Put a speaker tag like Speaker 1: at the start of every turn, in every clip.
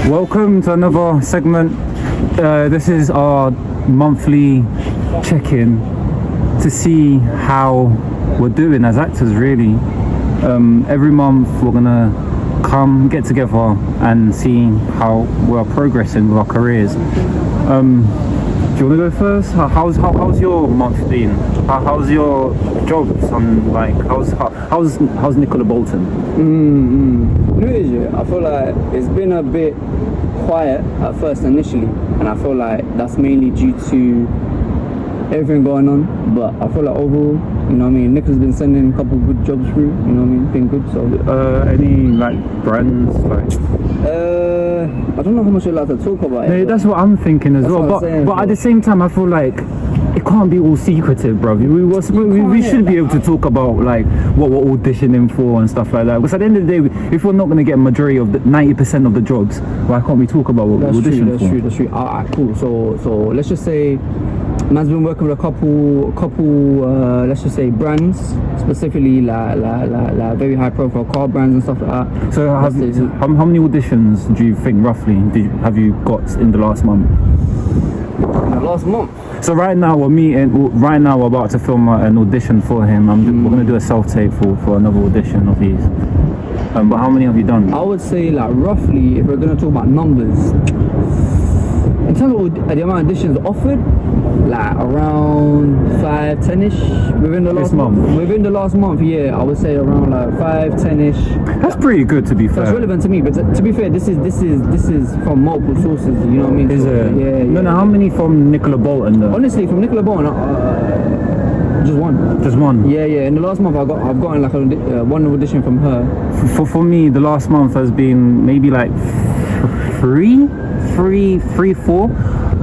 Speaker 1: Welcome to another segment. This is our monthly check-in to see how we're doing as actors, really. Every month we're gonna come get together and see how we're progressing with our careers. Do you want to go first? How's your month been? How's your jobs? How's Nicola Bolton?
Speaker 2: New Year, I feel like it's been a bit quiet at first initially, and I feel like that's mainly due to everything going on. But I feel like overall, you know what I mean, Nicola's been sending a couple good jobs through, you know what I mean, been good. So
Speaker 1: any like brands like?
Speaker 2: I don't know how much you're allowed to talk about it.
Speaker 1: Yeah, that's what I'm thinking as well. But at the same time, I feel like it can't be all secretive, bro. We should be able to talk about like what we're auditioning for and stuff like that. Because at the end of the day, if we're not going to get a majority of the 90% of the jobs, why can't we talk about what we're auditioning for?
Speaker 2: That's true. Alright, cool. So let's just say man's been working with a couple let's just say brands, specifically like very high profile car brands and stuff like that.
Speaker 1: So how many auditions do you think roughly have you got in the last month?
Speaker 2: In the last month?
Speaker 1: So right now we're about to film an audition for him. We're going to do a self-tape for another audition of his. But how many have you done?
Speaker 2: I would say like roughly, if we're going to talk about numbers, in terms of the amount of auditions offered, like around 5-10ish within the last month. Within the last month, yeah, I would say around like 5-10ish.
Speaker 1: That's pretty good, to be fair.
Speaker 2: That's relevant to me, but to be fair, this is from multiple sources. You know what I mean?
Speaker 1: Is it?
Speaker 2: Yeah.
Speaker 1: No. How many from Nicola Bolton though?
Speaker 2: Honestly, from Nicola Bolton, just one.
Speaker 1: Just one.
Speaker 2: Yeah. In the last month, I've gotten like one audition from her.
Speaker 1: For me, the last month has been maybe like three, four.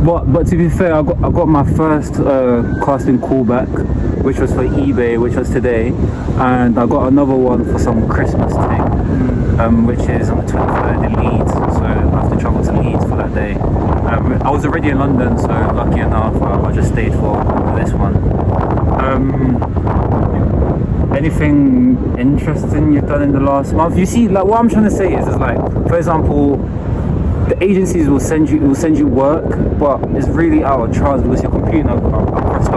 Speaker 1: But to be fair, I got my first casting callback, which was for eBay, which was today, and I got another one for some Christmas thing, which is on the 23rd in Leeds. So I have to travel to Leeds for that day. I was already in London, so lucky enough, I just stayed for this one. Anything interesting you've done in the last month? You see, like what I'm trying to say is like, for example, the agencies will send you work, but it's really out of charge because you're competing across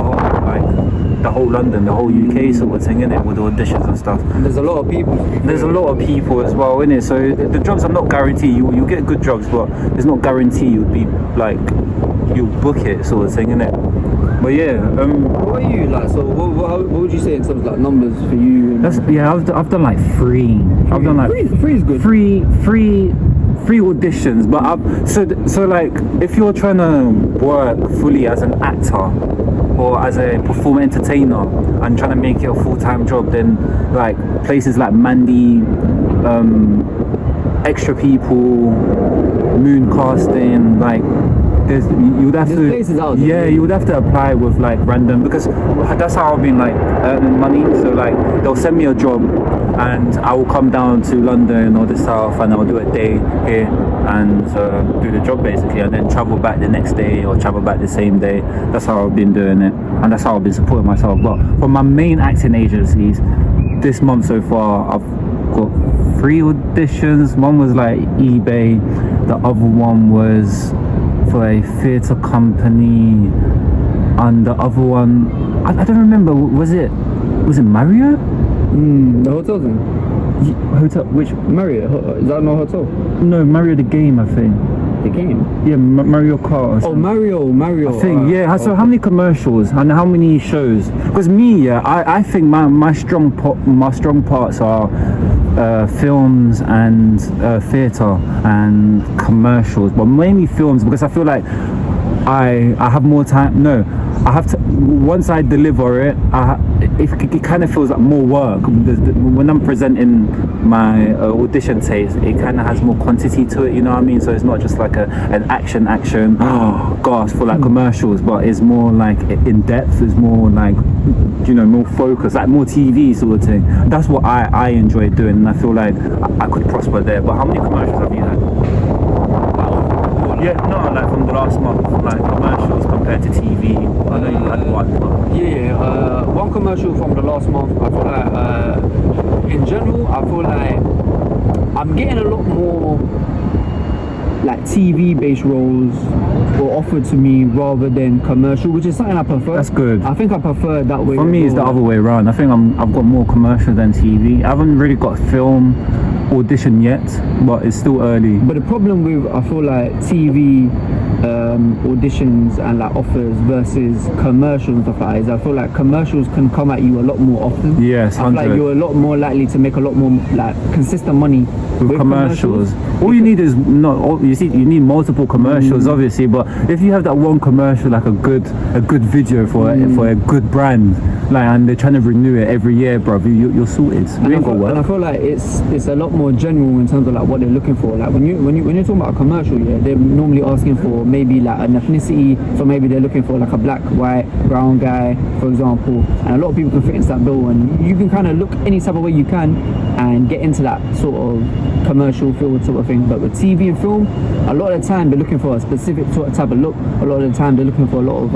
Speaker 1: the whole London, the whole UK sort of thing, innit, with auditions and stuff.
Speaker 2: And there's a lot of people.
Speaker 1: There's a lot of people as well, innit? So the jobs are not guaranteed. You get good jobs, but it's not guaranteed you'll be like you'll book it sort of thing, innit? But yeah.
Speaker 2: What are you like? So what would you say in terms of like numbers for you?
Speaker 1: I've done like three. I've done like
Speaker 2: three is good.
Speaker 1: Three auditions, but so like if you're trying to work fully as an actor or as a performer entertainer and trying to make it a full-time job, then like places like Mandy, Extra People, Moon Casting, like you would have to apply with like random, because that's how I've been like earning money. So like they'll send me a job and I will come down to London or the south and I'll do a day here and do the job basically, and then travel back the next day or travel back the same day. That's how I've been doing it, and that's how I've been supporting myself. But for my main acting agencies this month so far, I've got 3 auditions. One was like eBay, the other one was for a theatre company, and the other one I don't remember, was it Marriott?
Speaker 2: The hotel thing?
Speaker 1: Hotel, which?
Speaker 2: Marriott, is that no hotel?
Speaker 1: No, Mario the game, I think.
Speaker 2: The game?
Speaker 1: Yeah, Mario Kart.
Speaker 2: Oh, Mario. I
Speaker 1: think, yeah. So how many commercials and how many shows? Because me, I think my strong parts are films and theatre and commercials, but mainly films, because I feel like I have more time. No, I have to, once I deliver it, it kind of feels like more work. When I'm presenting my audition tapes, it kind of has more quantity to it, you know what I mean? So it's not just like an action, oh gosh, for like commercials, but it's more like in depth, it's more like, you know, more focused, like more TV sort of thing. That's what I enjoy doing, and I feel like I could prosper there. But how many commercials have you had? Yeah, no, like from the last month, like commercials compared to TV. I know you had one. But...
Speaker 2: one commercial from the last month. I feel like, in general, I feel like I'm getting a lot more like TV-based roles were offered to me rather than commercial, which is something I prefer.
Speaker 1: That's good.
Speaker 2: I think I prefer it that way.
Speaker 1: For me, it's the other way around. I think I've got more commercial than TV. I haven't really got film audition yet, but it's still early.
Speaker 2: But the problem with, I feel like, TV auditions and like offers versus commercials and stuff like that is I feel like commercials can come at you a lot more often.
Speaker 1: Yes,
Speaker 2: I feel like
Speaker 1: 100.
Speaker 2: you're a lot more likely to make a lot more like consistent money with
Speaker 1: commercials. All you need is you need multiple commercials, obviously, but if you have that one commercial, like a good video for a good brand, like, and they're trying to renew it every year, bro, you're sorted.
Speaker 2: And I feel like it's a lot more general in terms of like what they're looking for. Like when you're talking about a commercial, yeah, they're normally asking for maybe like an ethnicity, so maybe they're looking for like a black, white, brown guy, for example, and a lot of people can fit into that bill, and you can kind of look any type of way you can and get into that sort of commercial field sort of thing. But with TV and film, a lot of the time they're looking for a specific sort of type of look. A lot of the time they're looking for a lot of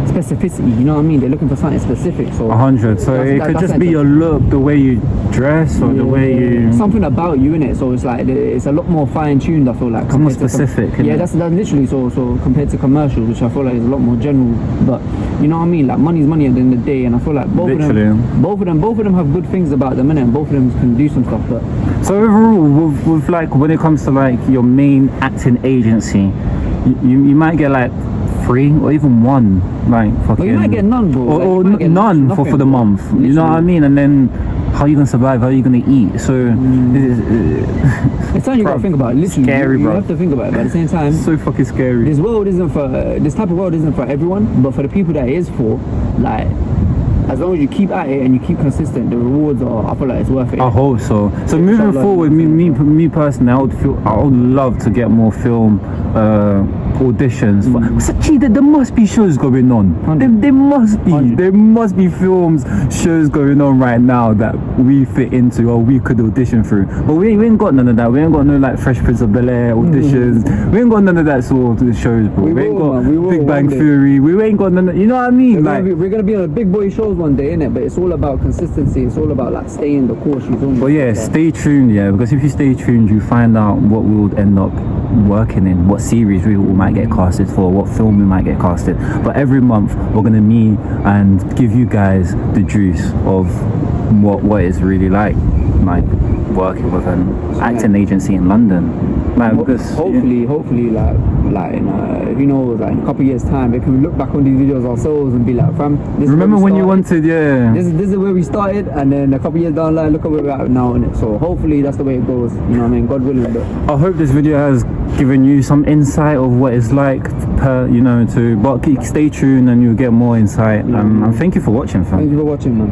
Speaker 2: specificity, you know what I mean? They're looking for something specific. So
Speaker 1: 100. So it could just be your look, the way you dress, or the way you...
Speaker 2: Something about you, innit? So it's like, it's a lot more fine-tuned, I feel like.
Speaker 1: It's more specific,
Speaker 2: yeah, that's literally so compared to commercials, which I feel like is a lot more general. But, you know what I mean? Like, money's money at the end of the day, and I feel like both of them have good things about them, innit? And both of them can do some stuff, but...
Speaker 1: So overall, with like, when it comes to like your main acting agency, you might get like 3 or even 1, like fucking.
Speaker 2: But you might get none, bro.
Speaker 1: Or
Speaker 2: like,
Speaker 1: none for the month.
Speaker 2: Literally.
Speaker 1: You know what I mean? And then how are you gonna survive? How are you gonna eat? So
Speaker 2: it's something you gotta think about. Literally,
Speaker 1: scary,
Speaker 2: you
Speaker 1: bro.
Speaker 2: have to think about it. But at the same time,
Speaker 1: so fucking scary.
Speaker 2: This type of world isn't for everyone. But for the people that it is for, like, as long as you keep at it and you keep consistent, the rewards are, I feel like it's worth it.
Speaker 1: I hope so. So moving forward, me personally, I would love to get more film auditions. There must be shows going on. There must be films, shows going on right now that we fit into or we could audition through. But we ain't got none of that. We ain't got no like Fresh Prince of Bel-Air auditions. We ain't got none of that sort of shows, bro. We ain't got Big Bang Theory. We ain't got none of, you know what I mean?
Speaker 2: We're gonna be on a big boy shows one day, innit? But it's all about consistency. It's all about like staying the course.
Speaker 1: But yeah, stay tuned, yeah, because if you stay tuned, you find out what we would end up working in, what series we might get casted for, what film we might get casted. But every month we're gonna meet and give you guys the juice of what it's really like working with an acting agency in London. Like, because
Speaker 2: hopefully, like who knows, like in a couple of years' time, we can look back on these videos ourselves and be like, fam, this
Speaker 1: remember when you wanted, yeah.
Speaker 2: This is where we started, and then a couple of years down the line, look at where we're at now, innit? So hopefully that's the way it goes. You know what I mean? God willing. But
Speaker 1: I hope this video has given you some insight of what it's like but stay tuned and you'll get more insight. And thank you for watching, fam.
Speaker 2: Thank you for watching, man.